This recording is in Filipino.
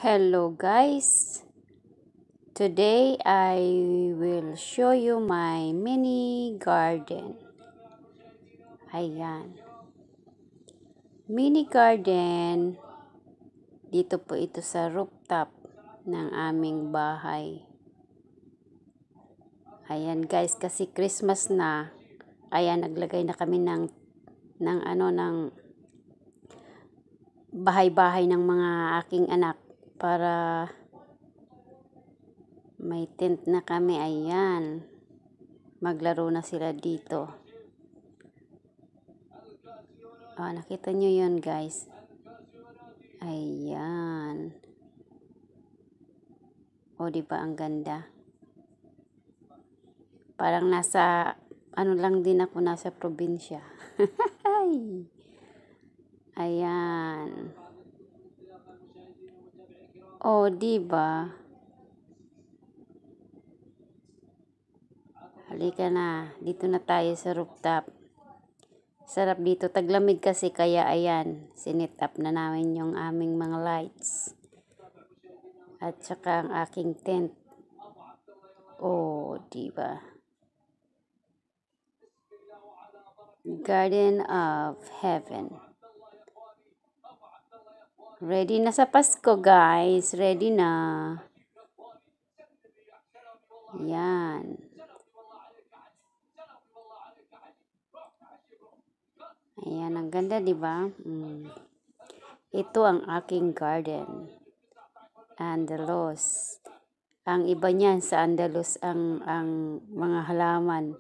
Hello guys, today I will show you my mini garden. Ayan, mini garden, dito po ito sa rooftop ng aming bahay. Ayan guys, kasi Christmas na, kaya naglagay na kami ng bahay-bahay ng mga aking anak para may tent na kami. Ayan, maglaro na sila dito. Nakita nyo yun guys. Ayan. Diba ang ganda? Parang nasa, lang din ako, nasa probinsya. Ayan. Diba? Halika na. Dito na tayo sa rooftop. Sarap dito. Taglamig kasi, kaya ayan. Sinit up na namin yung aming mga lights. At saka ang aking tent. Diba? Garden of Heaven. Ready na sa Pasko, guys. Ready na. Yan. Ayan, ang ganda, diba? Ito ang aking garden. Andalus. Ang iba niyan sa Andalus ang mga halaman.